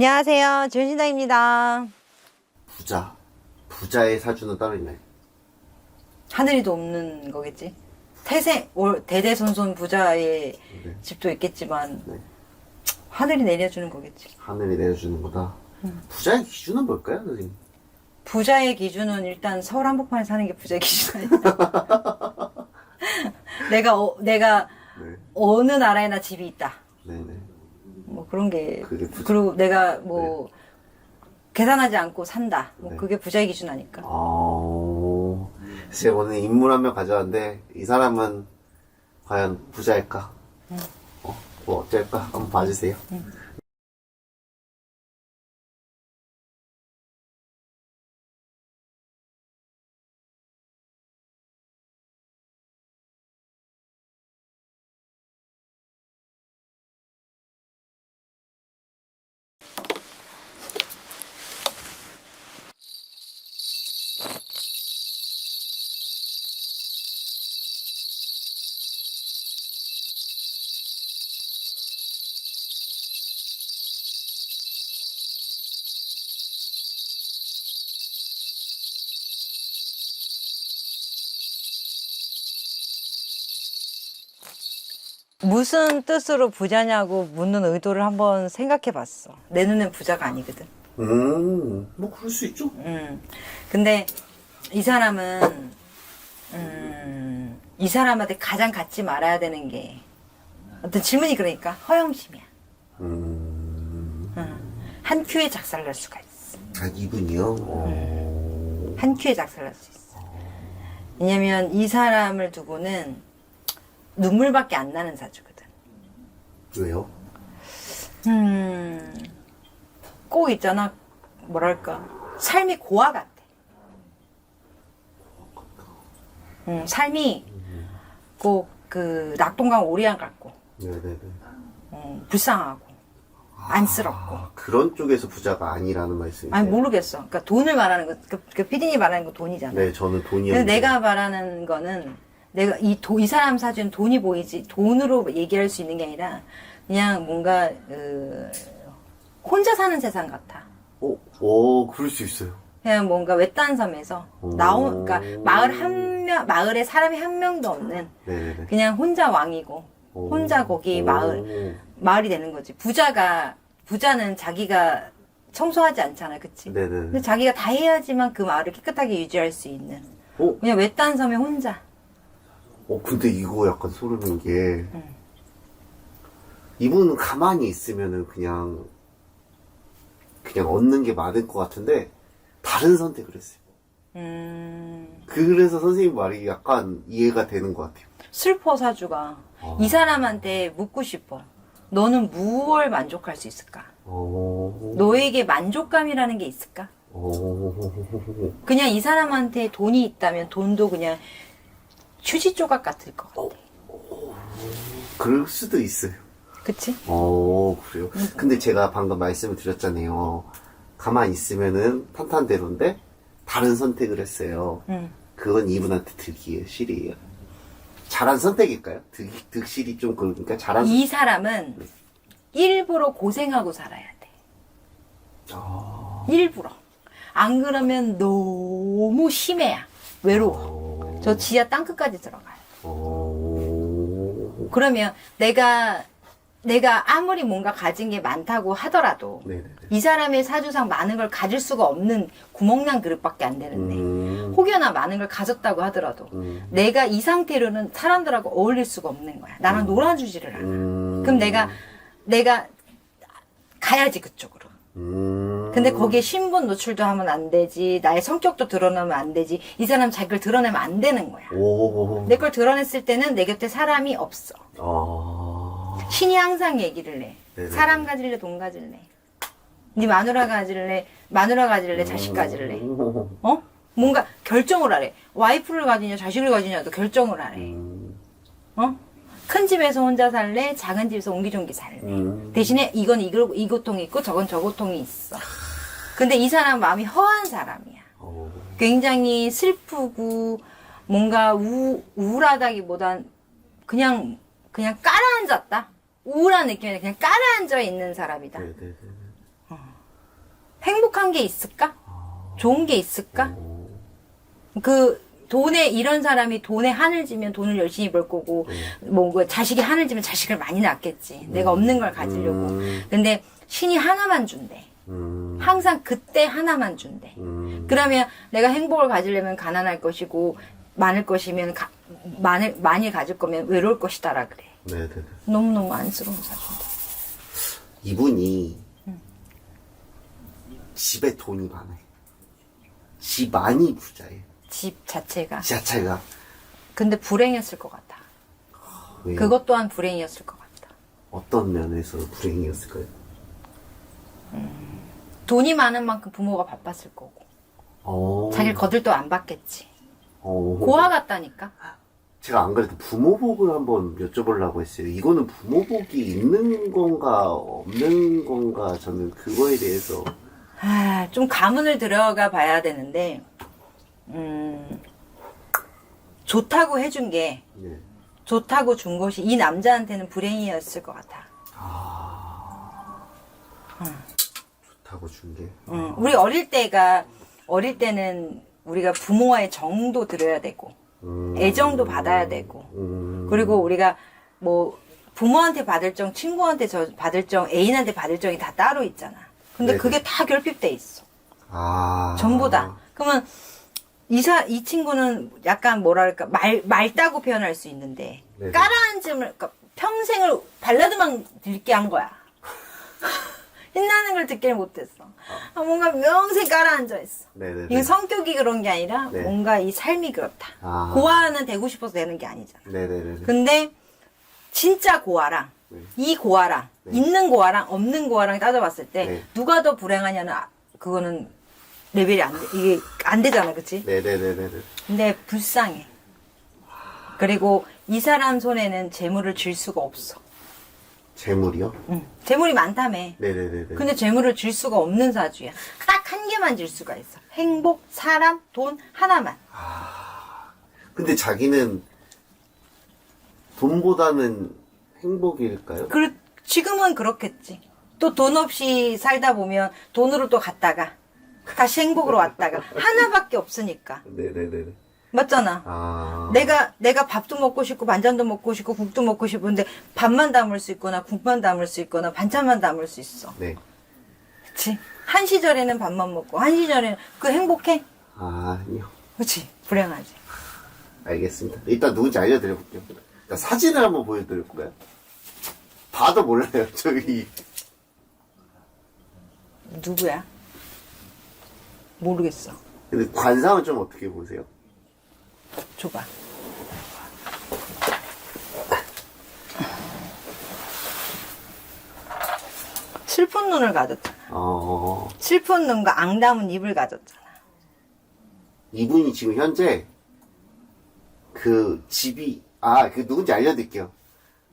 안녕하세요. 지훈신당입니다. 부자의 사주는 따로 있나요? 하늘이도 없는 거겠지. 대대손손 부자의 네. 집도 있겠지만 네. 하늘이 내려주는 거겠지. 하늘이 내려주는 거다. 부자의 기준은 뭘까요, 선생님? 부자의 기준은 일단 서울 한복판에 사는 게 부자의 기준 아니야. 내가 네. 어느 나라에나 집이 있다. 네네. 뭐 그런 게 그게 부자. 그리고 내가 뭐 계산하지 않고 산다. 뭐 네. 그게 부자의 기준 아닐까. 제가 오늘 인물 한 명 가져왔는데 이 사람은 과연 부자일까? 뭐 어쩔까? 한번 봐주세요. 무슨 뜻으로 부자냐고 묻는 의도를 한번 생각해 봤어. 내 눈엔 부자가 아니거든. 뭐 그럴 수 있죠. 근데 이 사람은, 이 사람한테 가장 갖지 말아야 되는 게 어떤 질문이 그러니까 허영심이야. 한 큐에 작살날 수가 있어. 이분이요? 한 큐에 작살날 수 있어. 왜냐면 이 사람을 두고는 눈물밖에 안 나는 사주거든. 왜요? 꼭 있잖아, 뭐랄까, 삶이 고아 같아. 삶이 꼭 그 낙동강 오리알 같고, 네네네. 불쌍하고, 안쓰럽고. 그런 쪽에서 부자가 아니라는 말씀이세요? 아니, 모르겠어. 그러니까 돈을 말하는 거, 그 피디님이 말하는 거 돈이잖아. 네, 저는 돈이요. 근데 내가 말하는 거는, 내가 이 사람 사주는 돈이 보이지, 돈으로 얘기할 수 있는 게 아니라, 그냥 뭔가, 혼자 사는 세상 같아. 그럴 수 있어요. 그냥 뭔가 외딴 섬에서 그러니까 마을에 사람이 한 명도 없는 네네네. 그냥 혼자 왕이고 혼자 거기 마을이 되는 거지. 부자는 자기가 청소하지 않잖아, 그치? 네네네. 근데 자기가 다 해야지만 그 마을을 깨끗하게 유지할 수 있는 그냥 외딴 섬에 혼자. 근데 이거 약간 소름인 게, 이분은 가만히 있으면은 그냥 얻는 게 많을 것 같은데, 다른 선택을 했어요. 그래서 선생님 말이 약간 이해가 되는 것 같아요. 슬퍼 사주가. 이 사람한테 묻고 싶어. 너는 무엇을 만족할 수 있을까? 너에게 만족감이라는 게 있을까? 그냥 이 사람한테 돈이 있다면 돈도 그냥 휴지 조각 같을 것 같아. 그럴 수도 있어요. 그치? 그래요? 근데 제가 방금 말씀을 드렸잖아요. 가만히 있으면은 탄탄대로인데, 다른 선택을 했어요. 그건 이분한테 득이에요, 실이에요? 잘한 선택일까요? 득실이 좀 그러니까 잘한 이 사람은 일부러 고생하고 살아야 돼. 일부러. 안 그러면 너무 심해야. 외로워. 저 지하 땅끝까지 들어가요. 그러면 내가 아무리 뭔가 가진 게 많다고 하더라도 네네네. 이 사람의 사주상 많은 걸 가질 수가 없는 구멍난 그릇밖에 안 되는데 혹여나 많은 걸 가졌다고 하더라도 내가 이 상태로는 사람들하고 어울릴 수가 없는 거야. 나랑 놀아주지를 않아. 그럼 내가 가야지 그쪽으로. 근데 거기에 신분 노출도 하면 안 되지, 나의 성격도 드러나면 안 되지, 이 사람 자기를 드러내면 안 되는 거야. 내 걸 드러냈을 때는 내 곁에 사람이 없어. 신이 항상 얘기를 해. 네네. 사람 가질래, 돈 가질래? 네 마누라 가질래, 자식 가질래? 뭔가 결정을 하래. 와이프를 가지냐, 자식을 가지냐도 결정을 하래. 큰 집에서 혼자 살래, 작은 집에서 옹기종기 살래. 대신에 이건 이 고통이 있고 저건 저 고통이 있어. 근데 이 사람 마음이 허한 사람이야. 굉장히 슬프고 뭔가 우울하다기보단 그냥 깔아앉았다. 우울한 느낌이 아니라 그냥 깔아앉아 있는 사람이다. 네네네. 행복한 게 있을까? 좋은 게 있을까? 오. 그 이런 사람이 돈에 한을 지면 돈을 열심히 벌 거고, 뭐 자식이 한을 지면 자식을 많이 낳겠지. 내가 없는 걸 가지려고. 근데 신이 하나만 준대. 항상 그때 하나만 준대. 그러면 내가 행복을 가지려면 가난할 것이고, 많을 것이면 많이 가질 거면 외로울 것이다라 그래. 네네네. 너무너무 안쓰러운 사주다. 이분이 집에 돈이 많아요. 집안이 부자예요. 집 자체가. 자체가. 근데 불행했을 것 같아. 왜요? 그것 또한 불행이었을 것 같다. 어떤 면에서 불행이었을까요? 돈이 많은 만큼 부모가 바빴을 거고. 자기를 거들떠 안 받겠지. 고아 같다니까. 제가 안 그래도 부모복을 한번 여쭤보려고 했어요. 이거는 부모복이 있는 건가 없는 건가 저는 그거에 대해서 좀 가문을 들어가 봐야 되는데 좋다고 해준 게 네. 좋다고 준 것이 이 남자한테는 불행이었을 것 같아. 좋다고 준 게. 우리 어릴 때는 우리가 부모와의 정도 들어야 되고 애정도 받아야 되고 그리고 우리가 뭐 부모한테 받을 정, 친구한테 받을 정, 애인한테 받을 정이 다 따로 있잖아. 근데 네네. 그게 다 결핍돼 있어. 전부 다. 그러면 이 친구는 약간 뭐랄까 맑다고 표현할 수 있는데 네네. 깔아앉음을 그러니까 평생을 발라드만 듣게 한 거야. 신나는 걸 듣기를 못했어. 뭔가 명세 깔아앉아 있어. 네네네. 이건 성격이 그런 게 아니라 네. 뭔가 이 삶이 그렇다. 아. 고아는 되고 싶어서 되는 게 아니잖아. 네네네. 근데 진짜 고아랑 네. 이 고아랑 있는 고아랑 없는 고아랑 따져봤을 때 네. 누가 더 불행하냐는 그거는 레벨이 안 돼. 이게 안 되잖아, 그치? 네네네네. 근데 불쌍해. 그리고 이 사람 손에는 재물을 줄 수가 없어. 재물이요? 응. 재물이 많다며. 네네네네. 근데 재물을 줄 수가 없는 사주야. 딱 한 개만 줄 수가 있어. 행복, 사람, 돈 하나만. 근데 자기는 돈보다는 행복일까요? 지금은 그렇겠지. 또 돈 없이 살다 보면 돈으로 또 갔다가 다시 행복으로 왔다가 하나밖에 없으니까. 네네네네. 맞잖아. 내가 밥도 먹고 싶고 반찬도 먹고 싶고 국도 먹고 싶은데 밥만 담을 수 있거나 국만 담을 수 있거나 반찬만 담을 수 있어. 네. 그치? 한 시절에는 밥만 먹고 한 시절에는 그 행복해? 아니요. 그치? 불행하지. 알겠습니다. 일단 누군지 알려드려볼게요. 일단 사진을 한번 보여드릴까요? 봐도 몰라요, 저기. 누구야? 모르겠어. 근데 관상은 좀 어떻게 보세요? 줘봐. 슬픈 눈을 가졌잖아. 슬픈 눈과 앙담은 입을 가졌잖아. 이분이 지금 현재 그 집이 그 누군지 알려드릴게요.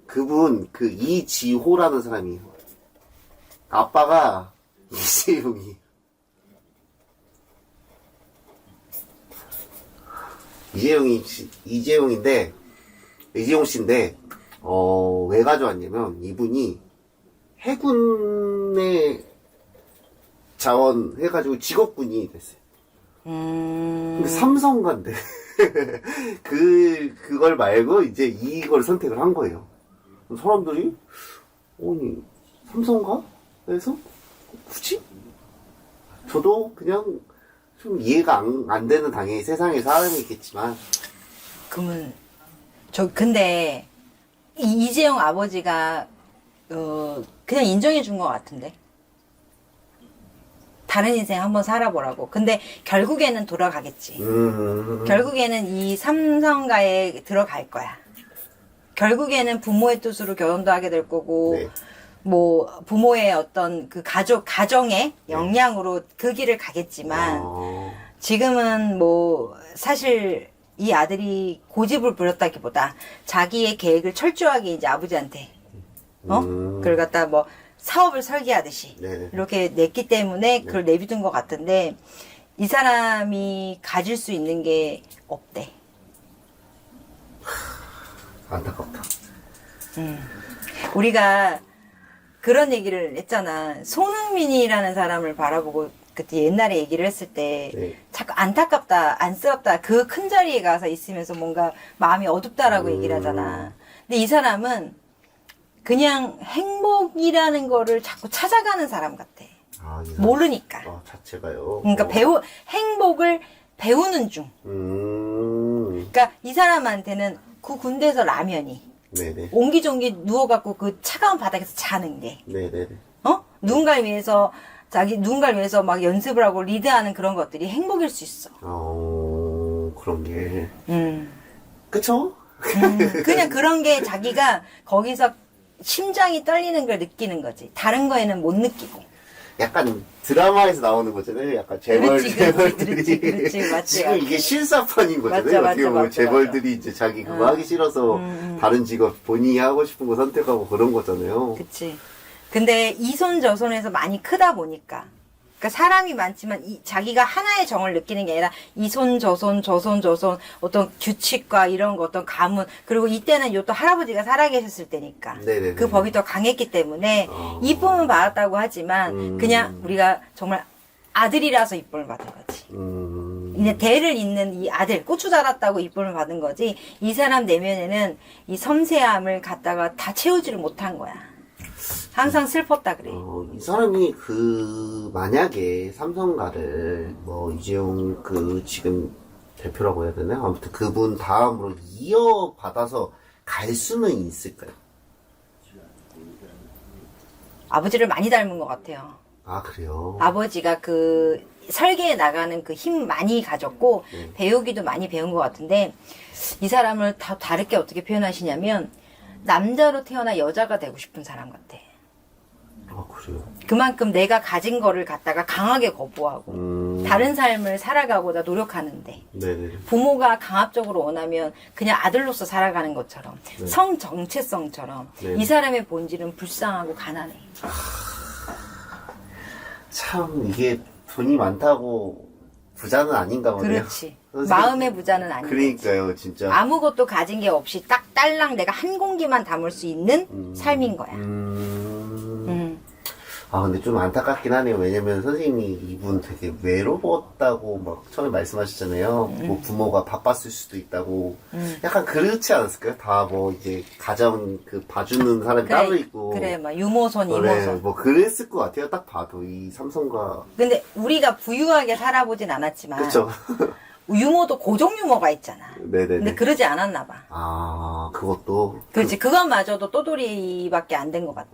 그분 그 이지호라는 사람이에요. 아빠가 이재용이 이재용인데 이재용 씨인데 왜 가져왔냐면 이분이 해군에 자원해가지고 직업군이 됐어요. 근데 삼성가인데 그걸 말고 이제 이걸 선택을 한 거예요. 사람들이 아니 삼성가? 그래서 굳이? 저도 그냥 좀 이해가 안 되는 당연히 세상에 사람이 있겠지만 그러면 근데 이재용 아버지가 그냥 인정해 준 것 같은데. 다른 인생 한번 살아보라고. 근데 결국에는 돌아가겠지. 결국에는 이 삼성가에 들어갈 거야. 결국에는 부모의 뜻으로 결혼도 하게 될 거고, 네. 뭐 부모의 어떤 그 가정의 영향으로 그 길을 가겠지만 지금은 뭐 사실 이 아들이 고집을 부렸다기보다 자기의 계획을 철저하게 이제 아버지한테 그걸 갖다 뭐 사업을 설계하듯이 네. 이렇게 냈기 때문에 그걸 내비둔 것 같은데 이 사람이 가질 수 있는 게 없대. 안타깝다. 우리가 그런 얘기를 했잖아. 손흥민이라는 사람을 바라보고 그때 옛날에 얘기를 했을 때 네. 자꾸 안타깝다, 안쓰럽다 그 큰 자리에 가서 있으면서 뭔가 마음이 어둡다라고 얘기를 하잖아. 근데 이 사람은 그냥 행복이라는 거를 자꾸 찾아가는 사람 같아. 아, 이 사람. 모르니까. 자체가요. 그러니까 행복을 배우는 중. 그러니까 이 사람한테는 그 군대에서 라면이 네네. 옹기종기 누워갖고 그 차가운 바닥에서 자는 게, 네네네. 누군가를 위해서 누군가를 위해서 막 연습을 하고 리드하는 그런 것들이 행복일 수 있어. 그런 게. 음. 그쵸? 그냥 그런 게 자기가 거기서 심장이 떨리는 걸 느끼는 거지. 다른 거에는 못 느끼고. 약간 드라마에서 나오는 거잖아요. 약간 그렇지, 재벌들이. 그렇지, 맞지, 지금 맞지. 이게 실사판인 거잖아요. 맞죠, 어떻게 보면 맞죠, 재벌들이 이제 자기 그거 하기 싫어서 다른 직업 본인이 하고 싶은 거 선택하고 그런 거잖아요. 그치. 근데 이손 저손에서 많이 크다 보니까. 그러니까 사람이 많지만 자기가 하나의 정을 느끼는 게 아니라 이손 저손 어떤 규칙과 이런 거 어떤 가문 그리고 이때는 요또 할아버지가 살아계셨을 때니까 네네네. 그 법이 더 강했기 때문에 이쁨은 받았다고 하지만 그냥 우리가 정말 아들이라서 이쁨을 받은 거지. 이제 대를 잇는 이 아들 고추 자랐다고 이쁨을 받은 거지. 이 사람 내면에는 이 섬세함을 갖다가 다 채우지를 못한 거야. 항상 슬펐다 그래. 이 사람이 만약에 삼성가를, 이재용 지금 대표라고 해야 되나? 아무튼 그분 다음으로 이어받아서 갈 수는 있을까요? 아버지를 많이 닮은 것 같아요. 아, 그래요? 아버지가 설계에 나가는 그 힘 많이 가졌고, 배우기도 많이 배운 것 같은데, 이 사람을 다 다르게 어떻게 표현하시냐면, 남자로 태어나 여자가 되고 싶은 사람 같아. 아, 그래요? 그만큼 내가 가진 거를 갖다가 강하게 거부하고 다른 삶을 살아가고자 노력하는데 네네. 부모가 강압적으로 원하면 그냥 아들로서 살아가는 것처럼 성 정체성처럼 네. 이 사람의 본질은 불쌍하고 가난해. 참 이게 돈이 많다고 부자는 아닌가 보네요. 그렇지. 마음의 부자는 아닌 거지. 그러니까요, 진짜. 아무것도 가진 게 없이 딱 딸랑 내가 한 공기만 담을 수 있는 삶인 거야. 근데 좀 안타깝긴 하네요. 왜냐면 선생님이 이분 되게 외로웠다고 막 처음에 말씀하셨잖아요. 뭐 부모가 바빴을 수도 있다고. 약간 그렇지 않았을까요? 다 이제 가정 봐주는 사람이 따로 있고. 그래, 유모손, 그래, 이모손. 그랬을 것 같아요. 딱 봐도 이 삼성과. 근데 우리가 부유하게 살아보진 않았지만. 그쵸. 유모도 고정 유모가 있잖아. 네네네. 근데 그러지 않았나 봐. 아, 그것도. 그렇지. 그것마저도 또돌이밖에 안 된 것 같아.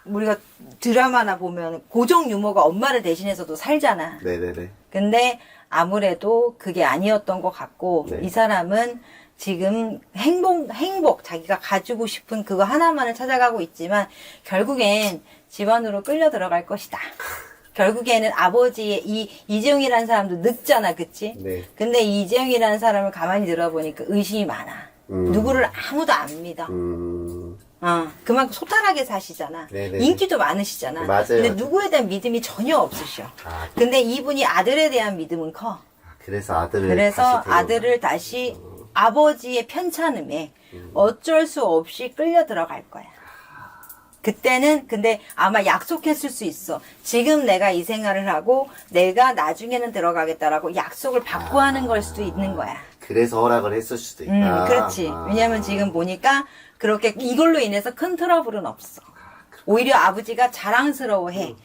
우리가 드라마나 보면 고정 유모가 엄마를 대신해서도 살잖아. 네네네. 근데 아무래도 그게 아니었던 것 같고, 네. 이 사람은 지금 행복, 자기가 가지고 싶은 그거 하나만을 찾아가고 있지만, 결국엔 집안으로 끌려 들어갈 것이다. 결국에는 아버지의 이재용이라는 사람도 늙잖아, 그치? 네. 근데 이재용이라는 사람을 가만히 들어보니까 의심이 많아. 누구를 아무도 안 믿어. 그만큼 소탈하게 사시잖아. 네네네. 인기도 많으시잖아. 맞아요. 근데 누구에 대한 믿음이 전혀 없으셔. 근데 이분이 아들에 대한 믿음은 커. 그래서 아들을 그래서 다시 아들을 다시 아버지의 편찮음에 어쩔 수 없이 끌려 들어갈 거야. 그때는 근데 아마 약속했을 수 있어. 지금 내가 이 생활을 하고 내가 나중에는 들어가겠다라고 약속을 받고 하는 걸 수도 있는 거야. 그래서 허락을 했을 수도 있다. 그렇지. 왜냐면 지금 보니까 그렇게 이걸로 인해서 큰 트러블은 없어. 오히려 아버지가 자랑스러워해.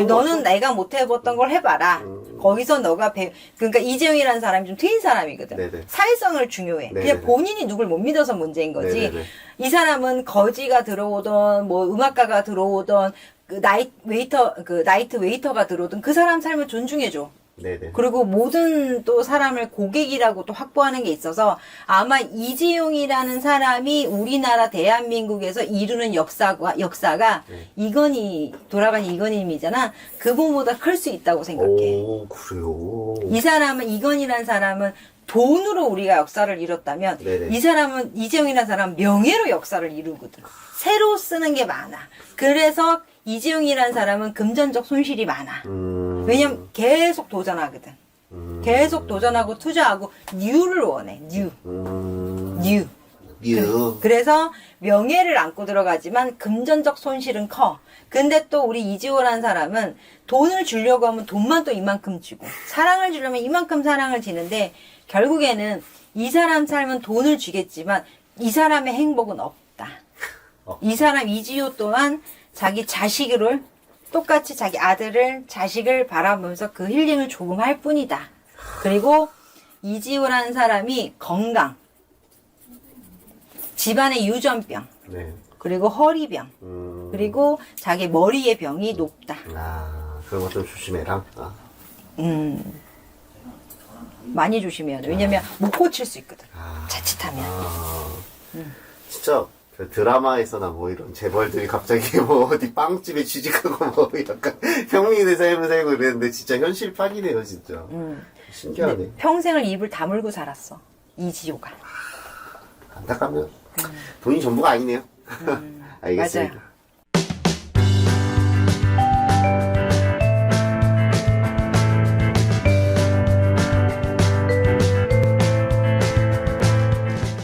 너는 내가 못 해봤던 걸 해봐라. 거기서 너가 그러니까 이재용이라는 사람이 좀 트인 사람이거든. 네네. 사회성을 중요해. 네네. 그냥 본인이 누굴 못 믿어서 문제인 거지. 네네네. 이 사람은 거지가 들어오던 음악가가 들어오던 나이트 웨이터가 들어오던 그 사람 삶을 존중해줘. 네네. 그리고 모든 또 사람을 고객이라고 또 확보하는 게 있어서 아마 이재용이라는 사람이 우리나라 대한민국에서 이루는 역사가 돌아간 이건희님이잖아. 그분보다 클 수 있다고 생각해. 오, 그래요. 이 사람은 이건희라는 사람은 돈으로 우리가 역사를 이뤘다면 네네. 이 사람은 이재용이라는 사람은 명예로 역사를 이루거든. 새로 쓰는 게 많아. 그래서 이재용이라는 사람은 금전적 손실이 많아. 왜냐면 계속 도전하거든. 계속 도전하고 투자하고 뉴를 원해. 뉴. 뮤. 그래서 명예를 안고 들어가지만 금전적 손실은 커. 근데 또 우리 이지호라는 사람은 돈을 주려고 하면 돈만 또 이만큼 주고 사랑을 주려면 이만큼 사랑을 주는데 결국에는 이 사람 삶은 돈을 주겠지만 이 사람의 행복은 없다. 이 사람 이지호 또한 자기 자식을 똑같이 자기 아들을 자식을 바라보면서 그 힐링을 조금 할 뿐이다. 그리고 이지호라는 사람이 건강, 집안의 유전병, 네. 그리고 허리병, 그리고 자기 머리의 병이 높다. 아, 그런 것 좀 조심해라. 아. 많이 조심해야 돼. 왜냐면 못 고칠 수 있거든. 아. 자칫하면. 진짜 그 드라마에서나 뭐 이런 재벌들이 갑자기 뭐 어디 빵집에 취직하고 뭐 약간 평민의 삶을 살고 그랬는데 진짜 현실판이네요, 진짜. 신기하네. 근데 평생을 입을 다물고 살았어. 이지호가. 안타깝네요. 돈이 전부가 아니네요. 알겠습니다. 맞아요.